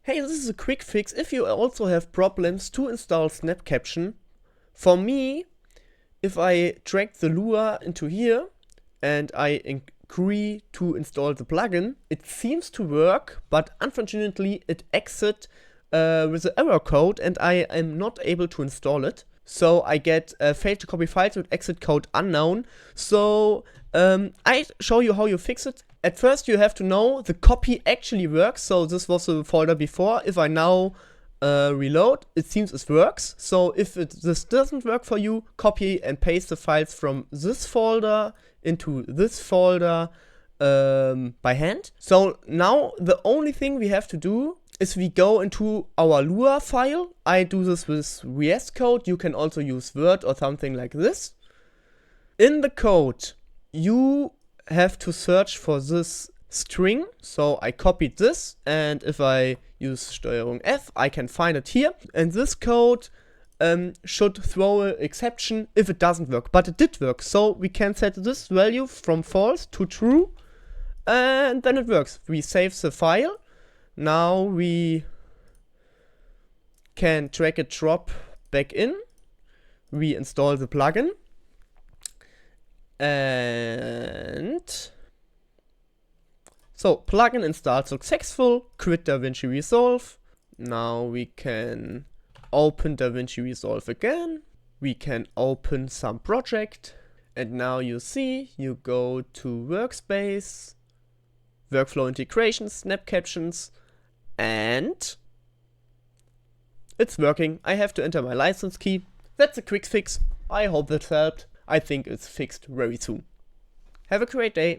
Hey, this is a quick fix if you also have problems to install Snap Caption. For me, if I drag the Lua into here and I agree to install the plugin, it seems to work, but unfortunately it exits with the error code and I am not able to install it. So I get failed to copy files with exit code unknown. So I show you how you fix it. At first you have to know the copy actually works. So this was the folder before. If I now reload, it seems it works. So if this doesn't work for you, copy and paste the files from this folder into this folder by hand. So now the only thing we have to do is we go into our Lua file. I do this with VS Code. You can also use Word or something like this. In the code, you have to search for this string. So I copied this, and if I use Steuerung F, I can find it here. And this code should throw an exception if it doesn't work, but it did work. So we can set this value from false to true, and then it works. We save the file. Now we can drag and drop back in, reinstall the plugin, and so plugin installed successful, quit DaVinci Resolve. Now we can open DaVinci Resolve again, we can open some project, and now you see, you go to Workspace, Workflow Integration, Snap Captions, and it's working. I have to enter my license key. That's a quick fix. I hope that helped. I think it's fixed very soon. Have a great day.